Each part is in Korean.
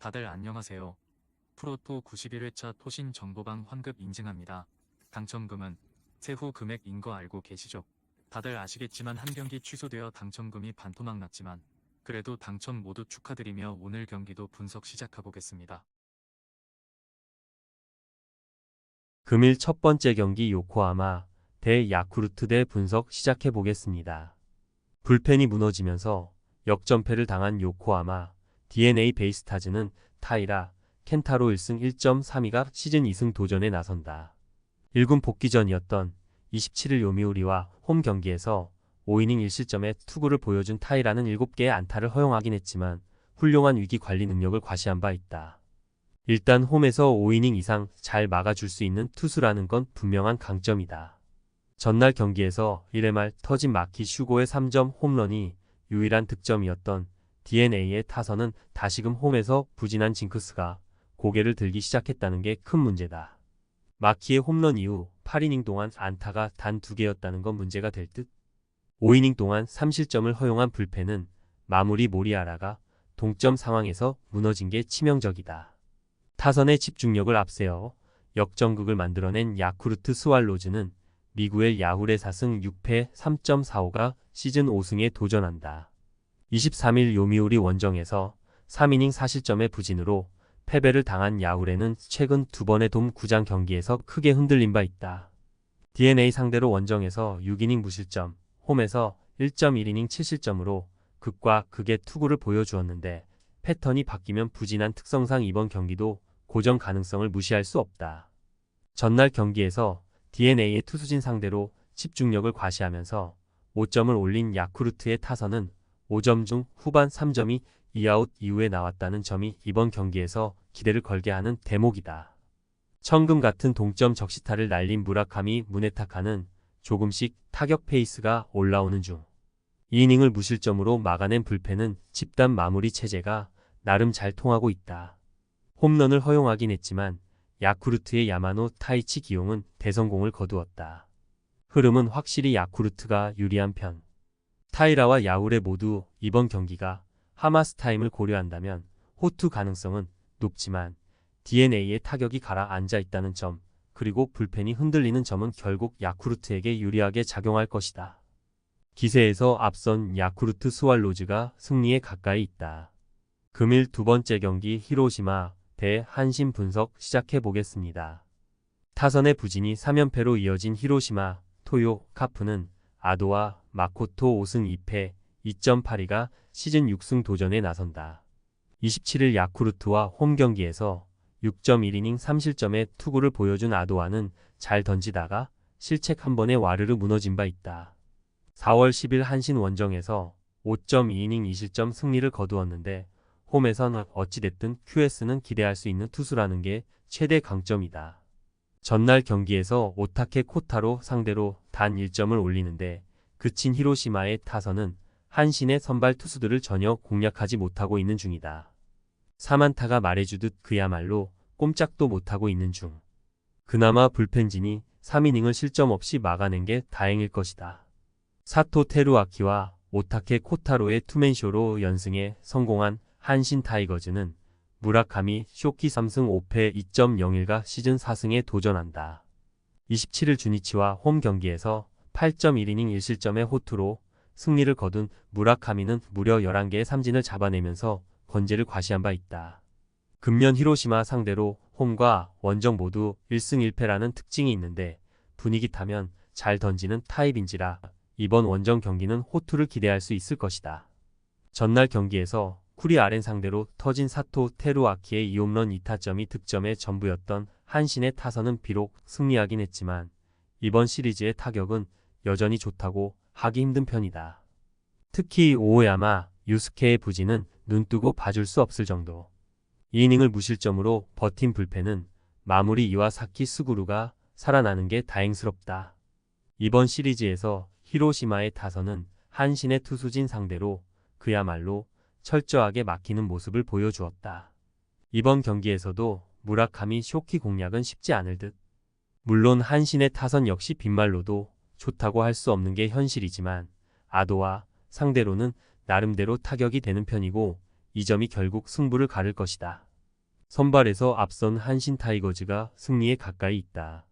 다들 안녕하세요. 프로토 91회차 토신 정보방 환급 인증합니다. 당첨금은 세후 금액인 거 알고 계시죠? 다들 아시겠지만 한 경기 취소되어 당첨금이 반토막 났지만 그래도 당첨 모두 축하드리며 오늘 경기도 분석 시작해보겠습니다. 금일 첫 번째 경기 요코하마 대 야쿠르트 대 분석 시작해 보겠습니다. 불펜이 무너지면서 역전패를 당한 요코하마 DNA 베이스타즈는 타이라, 켄타로 1승 1.32가 시즌 2승 도전에 나선다. 1군 복귀전이었던 27일 요미우리와 홈 경기에서 5이닝 1실점의 투구를 보여준 타이라는 7개의 안타를 허용하긴 했지만 훌륭한 위기 관리 능력을 과시한 바 있다. 일단 홈에서 5이닝 이상 잘 막아줄 수 있는 투수라는 건 분명한 강점이다. 전날 경기에서 1회 말 터진 마키 슈고의 3점 홈런이 유일한 득점이었던 DNA의 타선은 다시금 홈에서 부진한 징크스가 고개를 들기 시작했다는 게 큰 문제다. 마키의 홈런 이후 8이닝 동안 안타가 단 2개였다는 건 문제가 될 듯. 5이닝 동안 3실점을 허용한 불펜은 마무리 모리아라가 동점 상황에서 무너진 게 치명적이다. 타선의 집중력을 앞세워 역전극을 만들어낸 야쿠르트 스왈로즈는 미구엘 야훌의 4승 6패 3.45가 시즌 5승에 도전한다. 23일 요미우리 원정에서 3이닝 4실점의 부진으로 패배를 당한 야훌에는 최근 2번의 돔 9장 경기에서 크게 흔들린 바 있다. DNA 상대로 원정에서 6이닝 무실점, 홈에서 1.1이닝 7실점으로 극과 극의 투구를 보여주었는데 패턴이 바뀌면 부진한 특성상 이번 경기도 고전 가능성을 무시할 수 없다. 전날 경기에서 DNA의 투수진 상대로 집중력을 과시하면서 5점을 올린 야쿠르트의 타선은 5점 중 후반 3점이 2아웃 이후에 나왔다는 점이 이번 경기에서 기대를 걸게 하는 대목이다. 천금 같은 동점 적시타를 날린 무라카미 무네타카는 조금씩 타격 페이스가 올라오는 중 2이닝을 무실점으로 막아낸 불펜은 집단 마무리 체제가 나름 잘 통하고 있다. 홈런을 허용하긴 했지만 야쿠르트의 야마노 타이치 기용은 대성공을 거두었다. 흐름은 확실히 야쿠르트가 유리한 편. 타이라와 야울에 모두 이번 경기가 하마스 타임을 고려한다면 호투 가능성은 높지만 DNA의 타격이 가라앉아 있다는 점, 그리고 불펜이 흔들리는 점은 결국 야쿠르트에게 유리하게 작용할 것이다. 기세에서 앞선 야쿠르트 스왈로즈가 승리에 가까이 있다. 금일 두 번째 경기 히로시마 대 한신 분석 시작해 보겠습니다. 타선의 부진이 3연패로 이어진 히로시마 토요 카프는 아도와 마코토 5승 2패 2.82가 시즌 6승 도전에 나선다. 27일 야쿠르트와 홈 경기에서 6.1이닝 3실점의 투구를 보여준 아도와는 잘 던지다가 실책 한 번에 와르르 무너진 바 있다. 4월 10일 한신 원정에서 5.2이닝 2실점 승리를 거두었는데 홈에선 어찌됐든 QS는 기대할 수 있는 투수라는 게 최대 강점이다. 전날 경기에서 오타케 코타로 상대로 단 1점을 올리는데 그친 히로시마의 타선은 한신의 선발 투수들을 전혀 공략하지 못하고 있는 중이다. 사만타가 말해주듯 그야말로 꼼짝도 못하고 있는 중. 그나마 불펜진이 3이닝을 실점 없이 막아낸 게 다행일 것이다. 사토 테루아키와 오타케 코타로의 투맨쇼로 연승에 성공한 한신 타이거즈는 무라카미 쇼키 3승 5패 2.01가 시즌 4승에 도전한다. 27일 주니치와 홈 경기에서 8.1이닝 1실점의 호투로 승리를 거둔 무라카미는 무려 11개의 삼진을 잡아내면서 건재를 과시한 바 있다. 금년 히로시마 상대로 홈과 원정 모두 1승 1패라는 특징이 있는데 분위기 타면 잘 던지는 타입인지라 이번 원정 경기는 호투를 기대할 수 있을 것이다. 전날 경기에서 쿠리 아렌 상대로 터진 사토 테루아키의 2홈런 2타점이 득점의 전부였던 한신의 타선은 비록 승리하긴 했지만 이번 시리즈의 타격은 여전히 좋다고 하기 힘든 편이다. 특히 오오야마, 유스케의 부진은 눈뜨고 봐줄 수 없을 정도. 2이닝을 무실점으로 버틴 불펜은 마무리 이와사키 스구루가 살아나는 게 다행스럽다. 이번 시리즈에서 히로시마의 타선은 한신의 투수진 상대로 그야말로 철저하게 막히는 모습을 보여주었다. 이번 경기에서도 무라카미 쇼키 공략은 쉽지 않을 듯. 물론 한신의 타선 역시 빈말로도 좋다고 할 수 없는 게 현실이지만 아도와 상대로는 나름대로 타격이 되는 편이고 이 점이 결국 승부를 가를 것이다. 선발에서 앞선 한신 타이거즈가 승리에 가까이 있다.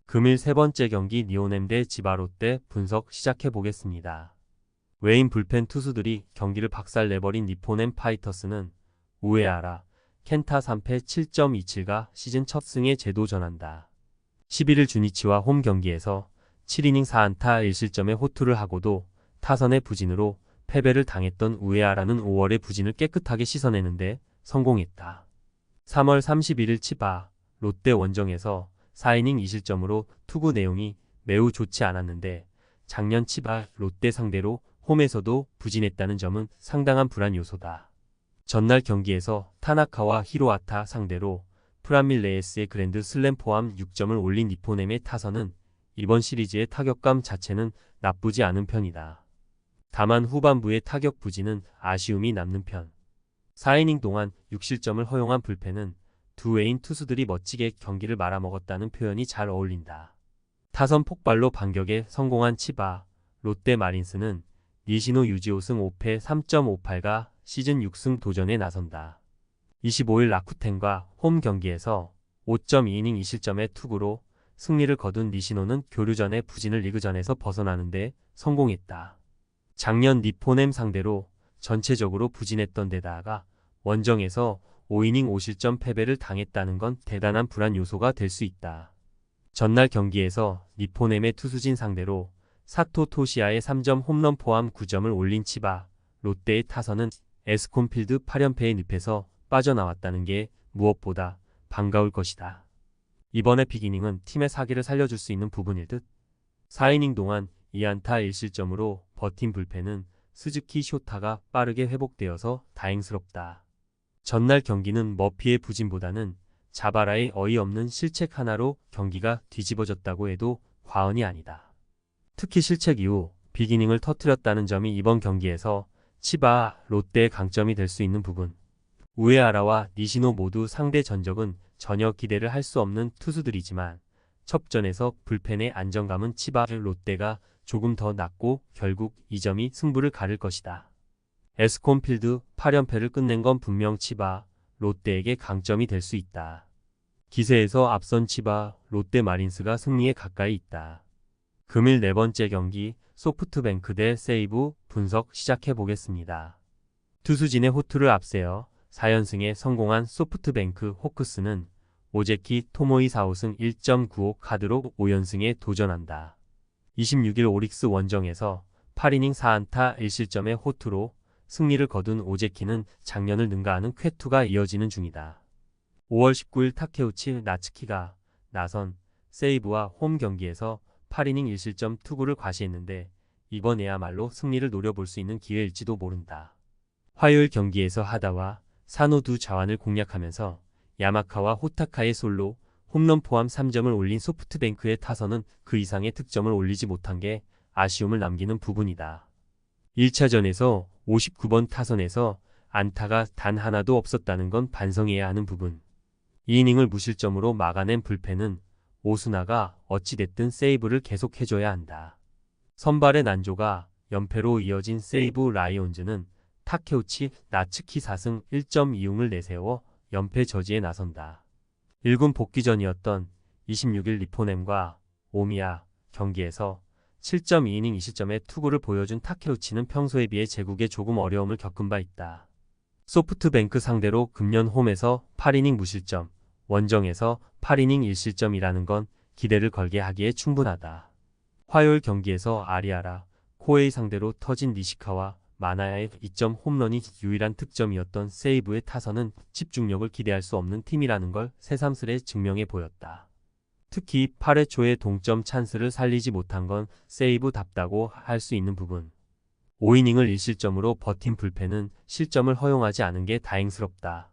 금일 세 번째 경기 니오넴 대 지바롯데 분석 시작해 보겠습니다. 외인 불펜 투수들이 경기를 박살내버린 니포넴 파이터스는 우에하라, 켄타 3패 7.27가 시즌 첫 승에 재도전한다. 11일 주니치와 홈 경기에서 7이닝 4안타 1실점의 호투를 하고도 타선의 부진으로 패배를 당했던 우에하라는 5월의 부진을 깨끗하게 씻어내는데 성공했다. 3월 31일 치바, 롯데 원정에서 4이닝 2실점으로 투구 내용이 매우 좋지 않았는데 작년 치바 롯데 상대로 홈에서도 부진했다는 점은 상당한 불안 요소다. 전날 경기에서 타나카와 히로아타 상대로 프란밀 레이스의 그랜드 슬램 포함 6점을 올린 니포넴의 타선은 이번 시리즈의 타격감 자체는 나쁘지 않은 편이다. 다만 후반부의 타격 부진은 아쉬움이 남는 편. 4이닝 동안 6실점을 허용한 불펜은 두 외인 투수들이 멋지게 경기를 말아먹었다는 표현이 잘 어울린다. 타선 폭발로 반격에 성공한 치바, 롯데 마린스는 니시노 유지오승 5패 3.58가 시즌 6승 도전에 나선다. 25일 라쿠텐과 홈 경기에서 5.2이닝 2실점의 투구로 승리를 거둔 니시노는 교류전의 부진을 리그전에서 벗어나는데 성공했다. 작년 니포넴 상대로 전체적으로 부진했던 데다가 원정에서 5이닝 5실점 패배를 당했다는 건 대단한 불안 요소가 될 수 있다. 전날 경기에서 니포넴의 투수진 상대로 사토 토시아의 3점 홈런 포함 9점을 올린 치바, 롯데의 타선은 에스콘필드 8연패의 늪에서 빠져나왔다는 게 무엇보다 반가울 것이다. 이번의 빅이닝은 팀의 사기를 살려줄 수 있는 부분일 듯. 4이닝 동안 2안타 1실점으로 버틴 불펜은 스즈키 쇼타가 빠르게 회복되어서 다행스럽다. 전날 경기는 머피의 부진보다는 자바라의 어이없는 실책 하나로 경기가 뒤집어졌다고 해도 과언이 아니다. 특히 실책 이후 빅이닝을 터뜨렸다는 점이 이번 경기에서 치바, 롯데의 강점이 될 수 있는 부분. 우에하라와 니시노 모두 상대 전적은 전혀 기대를 할 수 없는 투수들이지만 첩전에서 불펜의 안정감은 치바, 롯데가 조금 더 낮고 결국 이 점이 승부를 가를 것이다. 에스콘필드 8연패를 끝낸 건 분명 치바, 롯데에게 강점이 될 수 있다. 기세에서 앞선 치바, 롯데 마린스가 승리에 가까이 있다. 금일 네 번째 경기 소프트뱅크 대 세이브 분석 시작해 보겠습니다. 투수진의 호투를 앞세워 4연승에 성공한 소프트뱅크 호크스는 오제키 토모이 4호승 1.95 카드로 5연승에 도전한다. 26일 오릭스 원정에서 8이닝 4안타 1실점의 호투로 승리를 거둔 오제키는 작년을 능가하는 쾌투가 이어지는 중이다. 5월 19일 타케우치 나츠키가 나선 세이브와 홈 경기에서 8이닝 1실점 투구를 과시했는데 이번에야말로 승리를 노려볼 수 있는 기회일지도 모른다. 화요일 경기에서 하다와 사노 두 자완을 공략하면서 야마카와 호타카의 솔로, 홈런 포함 3점을 올린 소프트뱅크의 타선은 그 이상의 득점을 올리지 못한 게 아쉬움을 남기는 부분이다. 1차전에서 59번 타선에서 안타가 단 하나도 없었다는 건 반성해야 하는 부분. 2이닝을 무실점으로 막아낸 불펜은 오수나가 어찌됐든 세이브를 계속해줘야 한다. 선발의 난조가 연패로 이어진 세이브 라이온즈는 타케우치 나츠키 4승 1.2웅을 내세워 연패 저지에 나선다. 1군 복귀전이었던 26일 니포넴과 오미야 경기에서 7.2이닝 2실점의 투구를 보여준 타케우치는 평소에 비해 제국에 조금 어려움을 겪은 바 있다. 소프트뱅크 상대로 금년 홈에서 8이닝 무실점, 원정에서 8이닝 1실점이라는 건 기대를 걸게 하기에 충분하다. 화요일 경기에서 아리아라, 코에이 상대로 터진 니시카와 마나야의 2점 홈런이 유일한 득점이었던 세이브의 타선은 집중력을 기대할 수 없는 팀이라는 걸 새삼스레 증명해 보였다. 특히 8회 초에 동점 찬스를 살리지 못한 건 세이브답다고 할 수 있는 부분. 5이닝을 1실점으로 버틴 불펜은 실점을 허용하지 않은 게 다행스럽다.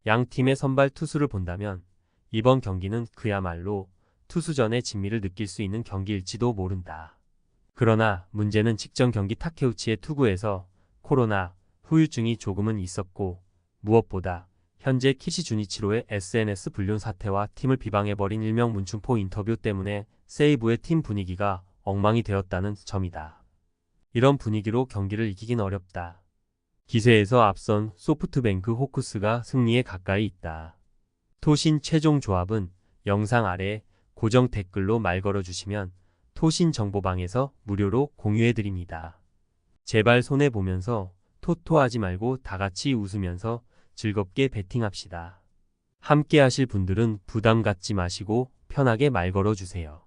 양 팀의 선발 투수를 본다면 이번 경기는 그야말로 투수전의 진미를 느낄 수 있는 경기일지도 모른다. 그러나 문제는 직전 경기 타케우치의 투구에서 코로나 후유증이 조금은 있었고 무엇보다 현재 키시 주니치로의 SNS 불륜 사태와 팀을 비방해버린 일명 문춘포 인터뷰 때문에 세이브의 팀 분위기가 엉망이 되었다는 점이다. 이런 분위기로 경기를 이기긴 어렵다. 기세에서 앞선 소프트뱅크 호크스가 승리에 가까이 있다. 토신 최종 조합은 영상 아래 고정 댓글로 말 걸어주시면 토신 정보방에서 무료로 공유해드립니다. 제발 손해보면서 토토하지 말고 다같이 웃으면서 즐겁게 베팅합시다. 함께 하실 분들은 부담 갖지 마시고 편하게 말 걸어주세요.